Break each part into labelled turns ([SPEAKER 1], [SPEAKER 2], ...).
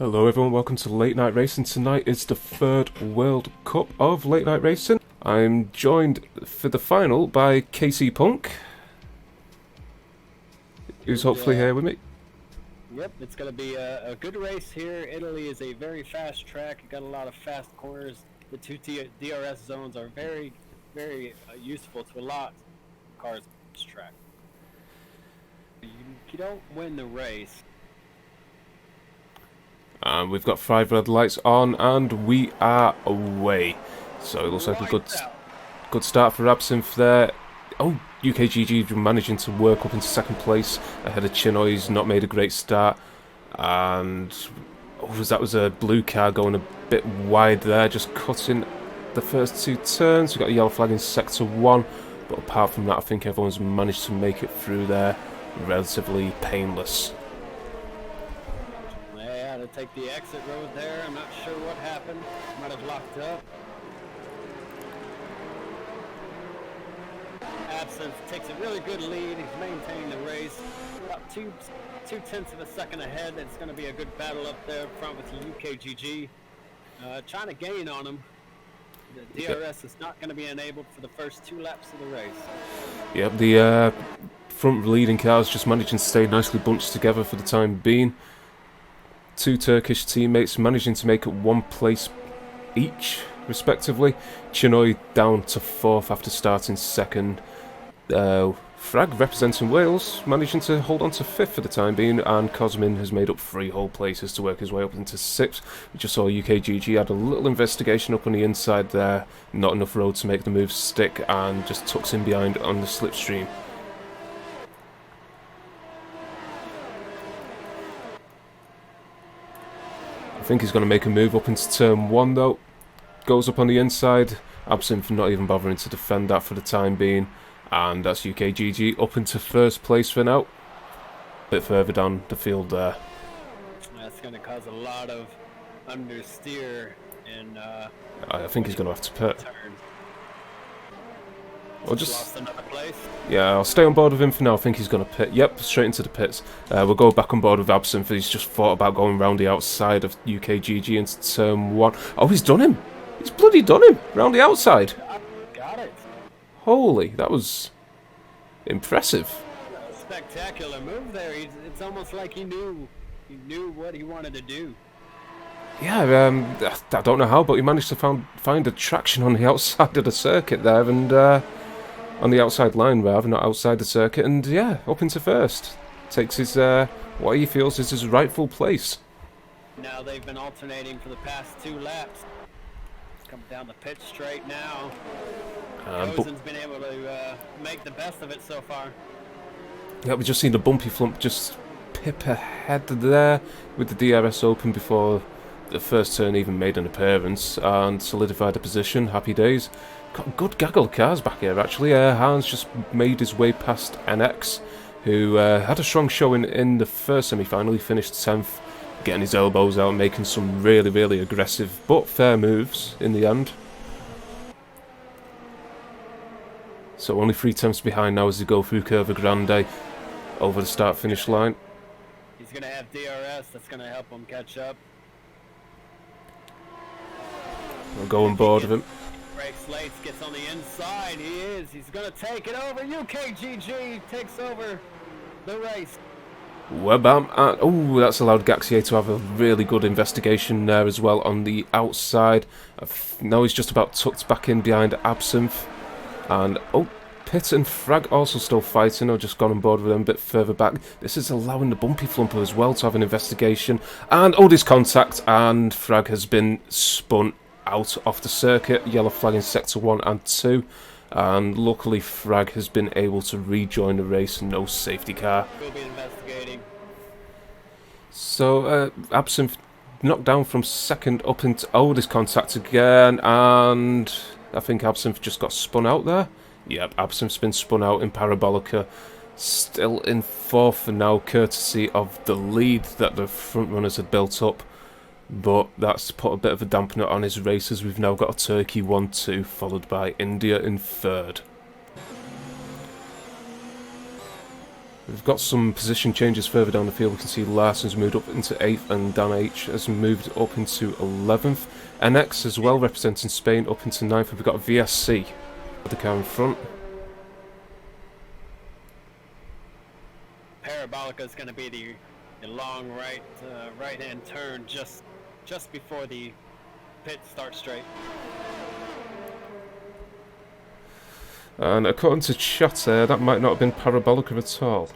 [SPEAKER 1] Hello everyone, welcome to Late Night Racing. Tonight is the third World Cup of Late Night Racing. I'm joined for the final by KC Punk, who's hopefully here with me.
[SPEAKER 2] Yep, it's going to be a good race here. Italy is a very fast track. You've got a lot of fast corners. The two DRS zones are very, very useful to a lot of cars on this track. You don't win the race.
[SPEAKER 1] And we've got 5 red lights on and we are away. So it looks like a good start for Absinthe there. Oh, UKGG managing to work up into second place ahead of Chino. He's not made a great start. And that was a blue car going a bit wide there, just cutting the first 2 turns. We've got a yellow flag in sector 1. But apart from that, I think everyone's managed to make it through there relatively painless.
[SPEAKER 2] To take the exit road there. I'm not sure what happened. Might have locked up. Absinthe takes a really good lead. He's maintaining the race. About two tenths of a second ahead. It's going to be a good battle up there front with the UKGG. Trying to gain on him. The DRS is not going to be enabled for the first 2 laps of the race.
[SPEAKER 1] Yep, the front leading cars just managing to stay nicely bunched together for the time being. 2 Turkish teammates managing to make it 1 place each, respectively. Chinoy down to 4th after starting 2nd. Frag, representing Wales, managing to hold on to 5th for the time being, and Cosmin has made up 3 whole places to work his way up into 6th. We just saw UKGG had a little investigation up on the inside there, not enough road to make the move stick, and just tucks in behind on the slipstream. I think he's going to make a move up into turn 1 though. Goes up on the inside. Absinthe not even bothering to defend that for the time being. And that's UKGG up into 1st place for now. Bit further down the field there.
[SPEAKER 2] That's going to cause a lot of understeer and
[SPEAKER 1] I think he's going to have to pit. Or just
[SPEAKER 2] lost another place.
[SPEAKER 1] Yeah, I'll stay on board with him for now. I think he's going to pit. Yep, straight into the pits. We'll go back on board with Absinthe. He's just thought about going round the outside of UKGG into turn 1. Oh, he's done him. He's bloody done him. Round the outside.
[SPEAKER 2] Got it.
[SPEAKER 1] Holy, that was impressive.
[SPEAKER 2] Spectacular move there. It's almost like he knew what he wanted to do.
[SPEAKER 1] Yeah, I don't know how, but he managed to find a traction on the outside of the circuit there, and on the outside line rather, not outside the circuit, and yeah, up into 1st. Takes his what he feels is his rightful place.
[SPEAKER 2] Now they've been alternating for the past 2 laps. Come down the pit straight now. Rosen's been able to make the best of it so far.
[SPEAKER 1] Yeah, we just seen the bumpy flump just pip ahead there with the DRS open before the first turn even made an appearance and solidified a position. Happy days. Got a good gaggle of cars back here actually. Hans just made his way past NX, who had a strong showing in the first semi-final. He finished 10th, getting his elbows out, making some really, really aggressive but fair moves in the end. So only 3 tenths behind now as they go through Curva Grande over the start-finish line.
[SPEAKER 2] He's going to have DRS, that's going to help him catch up.
[SPEAKER 1] We'll go on board with him.
[SPEAKER 2] Breaks late, gets on the inside. He's going to take it over. UKGG takes over the race.
[SPEAKER 1] Webam. Oh, that's allowed Gaxier to have a really good investigation there as well on the outside. Now he's just about tucked back in behind Absinthe. And, oh, Pitt and Frag also still fighting. I've just gone on board with them a bit further back. This is allowing the bumpy flumper as well to have an investigation. And, oh, this contact. And Frag has been spun out off the circuit. Yellow flag in sector 1 and 2. And luckily Frag has been able to rejoin the race. No safety car.
[SPEAKER 2] We'll be investigating.
[SPEAKER 1] So, Absinthe knocked down from 2nd up into... Oh, this contact again. And I think Absinthe just got spun out there. Yep, Absinthe's been spun out in Parabolica. Still in 4th for now, courtesy of the lead that the front runners had built up. But that's put a bit of a dampener on his race, as we've now got a Turkey 1-2, followed by India in 3rd. We've got some position changes further down the field. We can see Larsson's moved up into 8th and Dan H has moved up into 11th. NX as well, representing Spain, up into 9th. We've got VSC with the car in front.
[SPEAKER 2] Parabolica is going to be the long right-hand turn just before the pit start straight.
[SPEAKER 1] And according to chat, that might not have been Parabolica at all.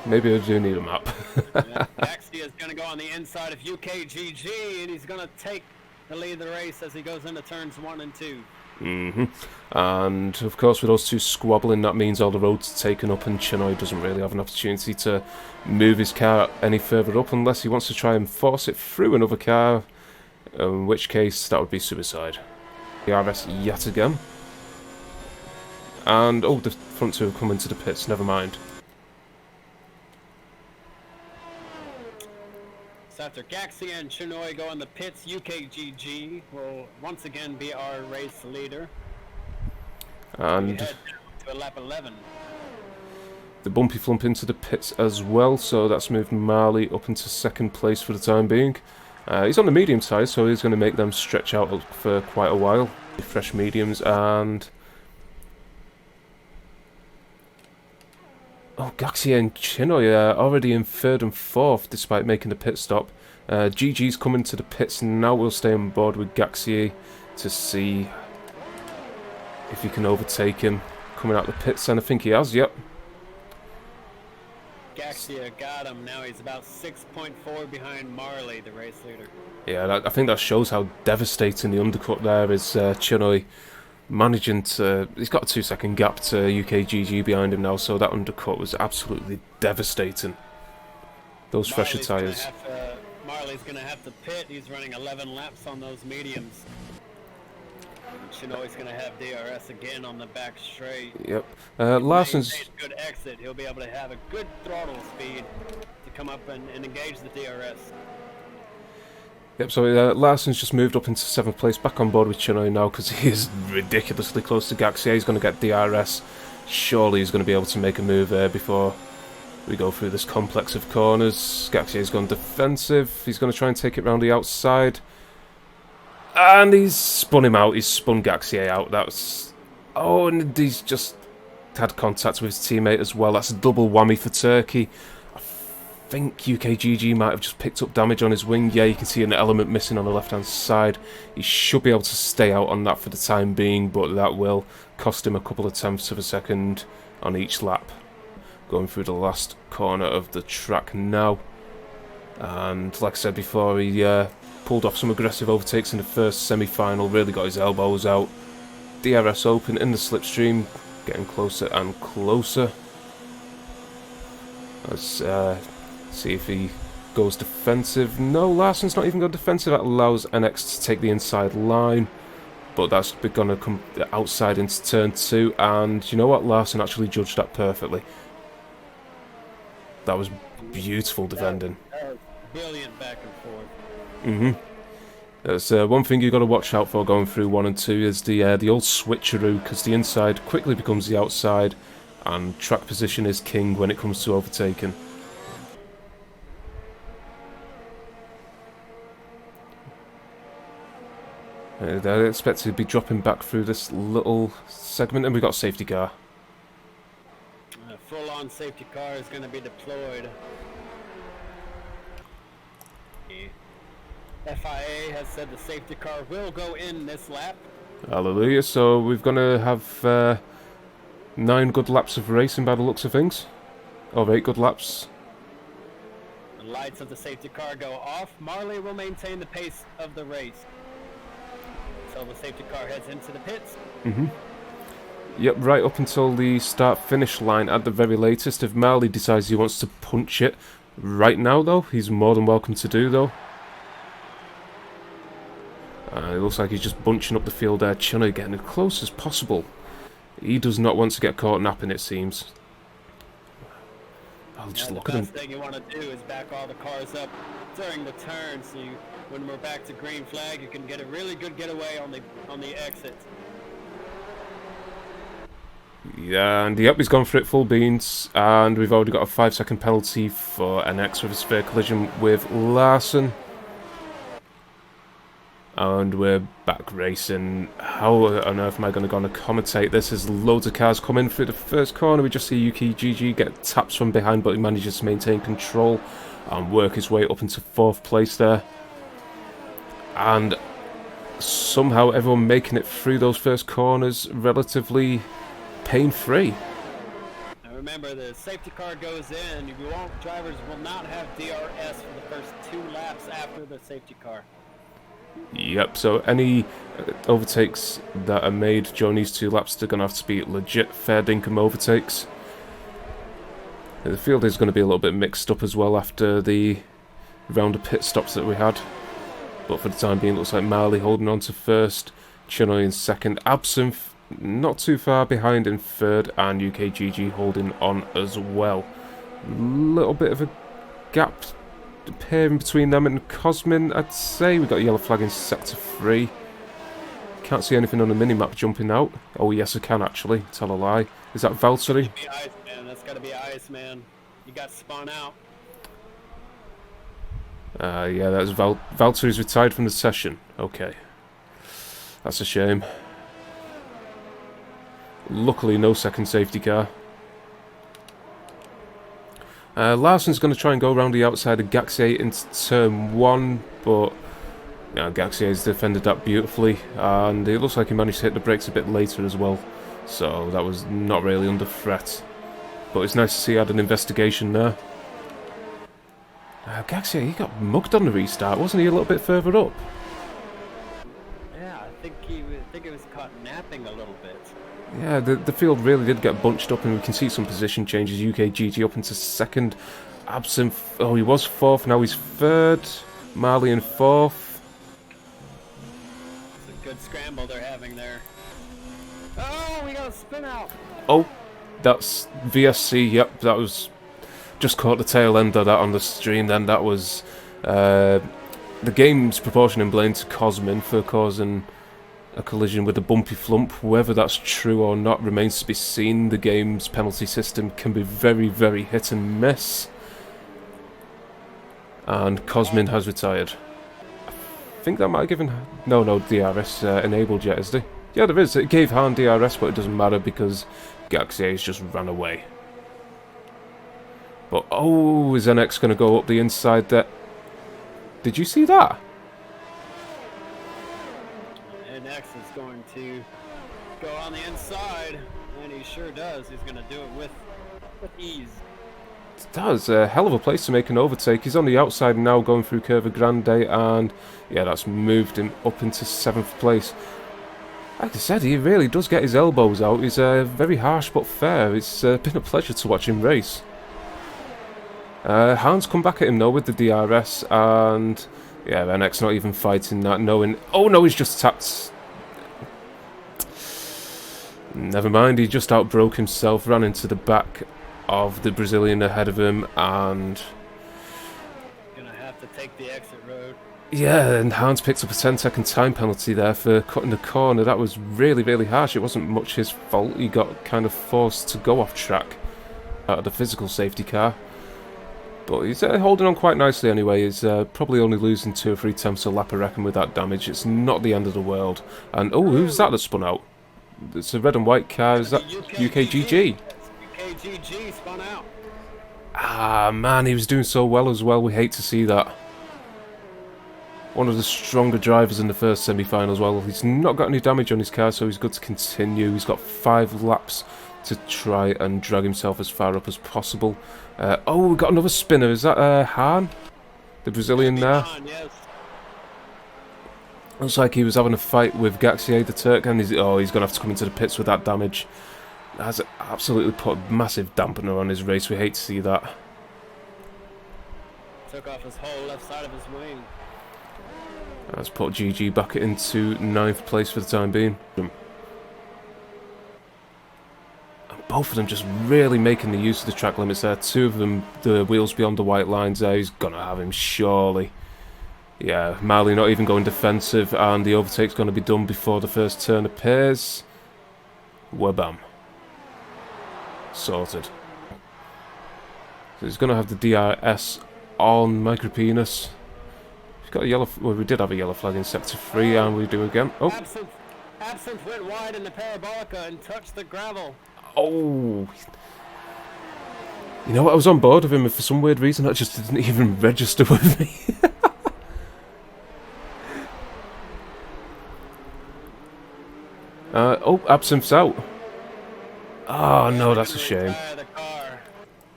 [SPEAKER 1] Maybe I do need a map.
[SPEAKER 2] Gaxia is going to go on the inside of UKGG, and he's going to take the lead of the race as he goes into turns 1 and 2.
[SPEAKER 1] And of course, with those two squabbling, that means all the roads are taken up, and Chinoy doesn't really have an opportunity to move his car any further up unless he wants to try and force it through another car, in which case that would be suicide. The RS yet again. And, oh, the front two have come into the pits, never mind.
[SPEAKER 2] So after Gaxia and Chinoy go in the pits, UKGG will once again be our race leader.
[SPEAKER 1] And
[SPEAKER 2] we head to lap 11.
[SPEAKER 1] The bumpy flump into the pits as well, so that's moved Marley up into 2nd place for the time being. He's on the medium side, so he's going to make them stretch out for quite a while. Fresh mediums, and oh, Gaxia and Chinoy are already in 3rd and 4th despite making the pit stop. GG's coming to the pits now. We'll stay on board with Gaxia to see if he can overtake him coming out the pits, and I think he has, yep.
[SPEAKER 2] Gaxia got him. Now he's about 6.4 behind Marley, the race leader.
[SPEAKER 1] Yeah, I think that shows how devastating the undercut there is. Chinoy managing to... He's got a 2-second gap to UKGG behind him now, so that undercut was absolutely devastating. Those fresher tyres.
[SPEAKER 2] Marley's going to have to pit. He's running 11 laps on those mediums. Chinoy's going to have DRS again on the back straight.
[SPEAKER 1] Yep. Larsson's...
[SPEAKER 2] Good exit. He'll be able to have a good throttle speed to come up and engage the DRS.
[SPEAKER 1] Yep, so Larsson's just moved up into 7th place, back on board with Chinoy now because he is ridiculously close to Gaxia. He's going to get DRS. Surely he's going to be able to make a move there before we go through this complex of corners. Gaxia's gone defensive. He's going to try and take it round the outside. And he's spun him out. He's spun Gaxia out. That's... Oh, and he's just had contact with his teammate as well. That's a double whammy for Turkey. I think UKGG might have just picked up damage on his wing. Yeah, you can see an element missing on the left-hand side. He should be able to stay out on that for the time being, but that will cost him a couple of tenths of a second on each lap. Going through the last corner of the track now. And like I said before, he pulled off some aggressive overtakes in the first semi-final, really got his elbows out. DRS open in the slipstream, getting closer and closer. Let's see if he goes defensive. No, Larsson's not even gone defensive. That allows NX to take the inside line, but that's going to come outside into turn 2, and you know what? Larsson actually judged that perfectly. That was beautiful defending.
[SPEAKER 2] That was brilliant back and forth.
[SPEAKER 1] There's one thing you've got to watch out for going through 1 and 2 is the old switcheroo, because the inside quickly becomes the outside, and track position is king when it comes to overtaking. They're expected to be dropping back through this little segment, and we've got a safety car.
[SPEAKER 2] A full-on safety car is going to be deployed. FIA has said the safety car will go in this lap.
[SPEAKER 1] Hallelujah. So we're going to have 9 good laps of racing by the looks of things. Or 8 good laps.
[SPEAKER 2] The lights of the safety car go off. Marley will maintain the pace of the race. So the safety car heads into the pits.
[SPEAKER 1] Yep, right up until the start-finish line at the very latest. If Marley decides he wants to punch it right now, though, he's more than welcome to do, though. It looks like he's just bunching up the field there. Chinoy getting as close as possible. He does not want to get caught napping, it seems. I'll just look at him.
[SPEAKER 2] The best thing you want to do is back all the cars up during the turn, so when we're back to green flag, you can get a really good getaway on the exit.
[SPEAKER 1] Yeah, and yep, he's gone for it full beans, and we've already got a 5-second penalty for NX with a severe collision with Larson. And we're back racing. How on earth am I going to go and commentate this as loads of cars come in through the first corner? We just see UKGG get taps from behind, but he manages to maintain control and work his way up into 4th place there. And somehow everyone making it through those first corners relatively pain-free.
[SPEAKER 2] Now remember, the safety car goes in. Drivers will not have DRS for the first 2 laps after the safety car.
[SPEAKER 1] Yep, so any overtakes that are made during these 2 laps are going to have to be legit fair dinkum overtakes. The field is going to be a little bit mixed up as well after the round of pit stops that we had. But for the time being, it looks like Marley holding on to 1st, Chinoy in 2nd, Absinthe not too far behind in 3rd, and UKGG holding on as well. Little bit of a gap appearing between them and Cosmin, I'd say. We've got a yellow flag in sector 3. Can't see anything on the minimap jumping out. Oh yes, I can actually. Tell a lie. Is that Valtteri?
[SPEAKER 2] That's gotta be Iceman. You got spun out.
[SPEAKER 1] Yeah, that's Valtteri's retired from the session. Okay. That's a shame. Luckily, no second safety car. Larson's going to try and go around the outside of Gaxier into turn 1, but yeah, Gaxier's defended that beautifully, and it looks like he managed to hit the brakes a bit later as well, so that was not really under threat. But it's nice to see he had an investigation there. Gaxier, he got mugged on the restart, wasn't he, a little bit further up?
[SPEAKER 2] Yeah, I think he was caught napping a little bit.
[SPEAKER 1] Yeah, the field really did get bunched up, and we can see some position changes. UKGG up into 2nd. Absinthe, oh, he was 4th, now he's 3rd. Marley in 4th.
[SPEAKER 2] It's a good scramble they're having there. Oh, we got a spin out.
[SPEAKER 1] Oh, that's VSC, yep, that was... Just caught the tail end of that on the stream then. That was the game's proportion and blame to Cosmin for causing a collision with a bumpy flump. Whether that's true or not remains to be seen. The game's penalty system can be very, very hit and miss. And Cosmin has retired. I think that might have given... No, DRS enabled yet, is there? Yeah, there is. It gave Han DRS, but it doesn't matter because Gaxier's just ran away. But, oh, is NX going to go up the inside there? Did you see that?
[SPEAKER 2] NX is going to go on the inside, and he sure does. He's going to do it with ease.
[SPEAKER 1] It does. A hell of a place to make an overtake. He's on the outside now going through Curva Grande, and yeah, that's moved him up into 7th place. Like I said, he really does get his elbows out. He's very harsh but fair. It's been a pleasure to watch him race. Han's come back at him though with the DRS, and yeah, NX not even fighting that, knowing... Oh no, he's just tapped... Never mind, he just outbroke himself, ran into the back of the Brazilian ahead of him, and...
[SPEAKER 2] Gonna have to take the exit road.
[SPEAKER 1] Yeah, and Hans picked up a 10-second time penalty there for cutting the corner. That was really, really harsh. It wasn't much his fault. He got kind of forced to go off track out of the physical safety car. But he's holding on quite nicely anyway. He's probably only losing 2 or 3 tenths a lap, I reckon, with that damage. It's not the end of the world. And, oh, who's that spun out? It's a red and white car. Is that UKGG?
[SPEAKER 2] UKGG spun out.
[SPEAKER 1] Ah, man, he was doing so well as well. We hate to see that. One of the stronger drivers in the first semi-final as well. He's not got any damage on his car, so he's good to continue. He's got 5 laps to try and drag himself as far up as possible. Oh, we've got another spinner. Is that Han? The Brazilian there? Han, yes. Looks like he was having a fight with Gaxier, the Turk, and he's going to have to come into the pits with that damage. That's absolutely put a massive dampener on his race. We hate to see that.
[SPEAKER 2] Took off his whole left side of his wing.
[SPEAKER 1] That's put GG back into 9th place for the time being. Both of them just really making the use of the track limits there. 2 of them, the wheels beyond the white lines there. He's going to have him, surely. Yeah, Marley not even going defensive, and the overtake's going to be done before the first turn appears. Wabam. Sorted. So he's going to have the DRS on micropenis. He's got a yellow... Well, we did have a yellow flag in Sector 3, and we do again. Oh!
[SPEAKER 2] Absinthe went wide in the parabolica and touched the gravel.
[SPEAKER 1] Oh! You know what? I was on board with him, and for some weird reason that just didn't even register with me. Oh, Absinthe's out. Oh, no, that's a shame.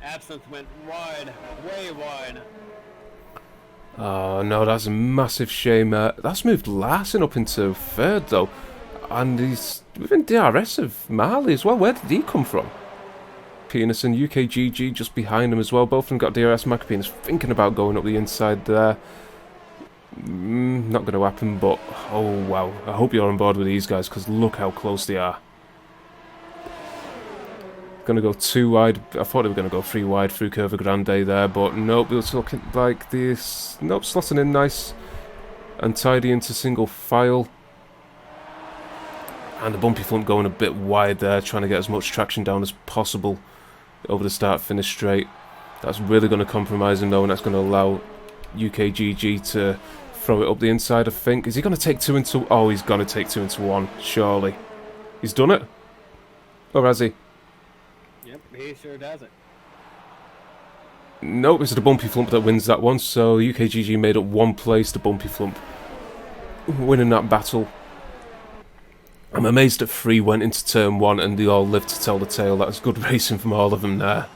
[SPEAKER 2] Absinthe went wide, way wide.
[SPEAKER 1] Oh, no, that's a massive shame. That's moved Larson up into third, though. And he's within DRS of Marley as well. Where did he come from? Penis and UKGG just behind him as well. Both of them got DRS. Macropenis thinking about going up the inside there. Not going to happen, but oh wow. I hope you're on board with these guys, because look how close they are. Going to go 2 wide. I thought they were going to go 3 wide through Curva Grande there, but nope. It's looking like this. Nope, slotting in nice and tidy into single file. And the bumpy front going a bit wide there, trying to get as much traction down as possible over the start-finish straight. That's really going to compromise him though, and that's going to allow UKGG to throw it up the inside, I think. Is he going to take 2 into... Oh, he's going to take 2 into 1, surely. He's done it? Or has he?
[SPEAKER 2] Yep, he sure does it.
[SPEAKER 1] Nope, it's the bumpy flump that wins that one, so UKGG made up 1 place, the bumpy flump winning that battle. I'm amazed that 3 went into turn 1 and they all lived to tell the tale. That was good racing from all of them there.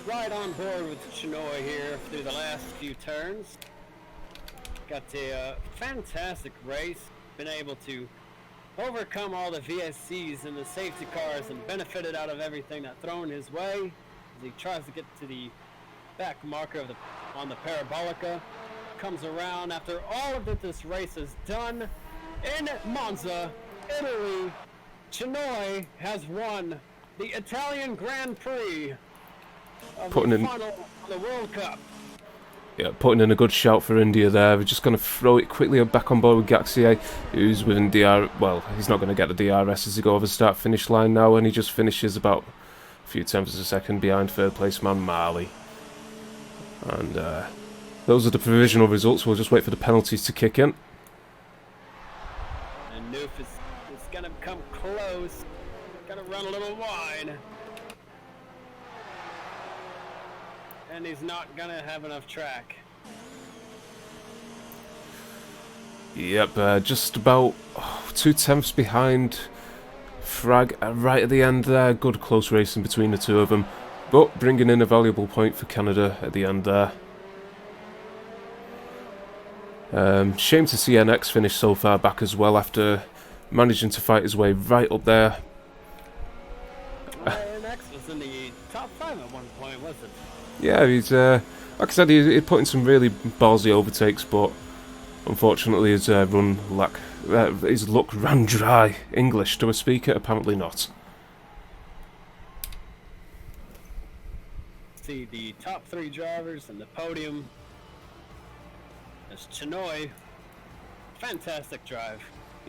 [SPEAKER 2] Right on board with Chinoy here through the last few turns. Got a fantastic race. Been able to overcome all the VSCs and the safety cars and benefited out of everything that's thrown his way as he tries to get to the back marker of on the parabolica. Comes around after all of this race is done in Monza, Italy. Chinoy has won the Italian Grand Prix of the final of the World Cup.
[SPEAKER 1] Yeah, putting in a good shout for India there. We're just going to throw it quickly back on board with Gaxier, who's within DR... Well, he's not going to get the DRS as he go over the start-finish line now, and he just finishes about a few tenths of a second behind third-place man Marley. And those are the provisional results. We'll just wait for the penalties to kick in.
[SPEAKER 2] And Noof is going to come close. Going to run a little wide. And he's not going to have enough track.
[SPEAKER 1] Yep, just about 2 tenths behind Frag right at the end there. Good close racing between the two of them. But bringing in a valuable point for Canada at the end there. Shame to see NX finish so far back as well after managing to fight his way right up there.
[SPEAKER 2] NX was in the top 5 at one point, wasn't it?
[SPEAKER 1] Yeah, he's like I said, he put in some really ballsy overtakes, but unfortunately his his luck ran dry. English to a speaker, apparently not.
[SPEAKER 2] See the top 3 drivers and the podium. There's Chinoy. Fantastic drive.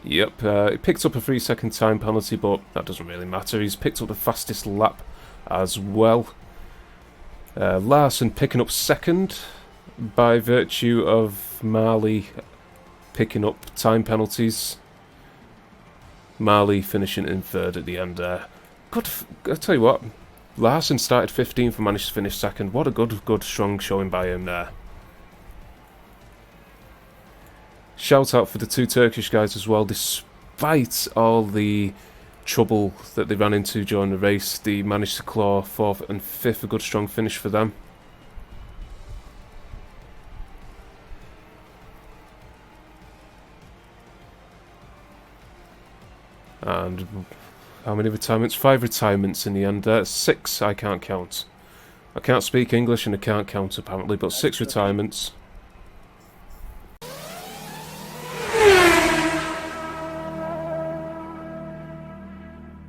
[SPEAKER 1] Yep, he picked up a 3-second time penalty, but that doesn't really matter. He's picked up the fastest lap as well. Larson picking up 2nd by virtue of Marley picking up time penalties. Marley finishing in 3rd at the end there. Good, I'll tell you what, Larson started 15th and managed to finish 2nd. What a good strong showing by him there. Shout out for the 2 Turkish guys as well. Despite all the trouble that they ran into during the race, they managed to claw 4th and 5th, a good strong finish for them. And how many retirements? 5 retirements in the end there. 6 I can't count. I can't speak English and I can't count apparently, but 6 retirements.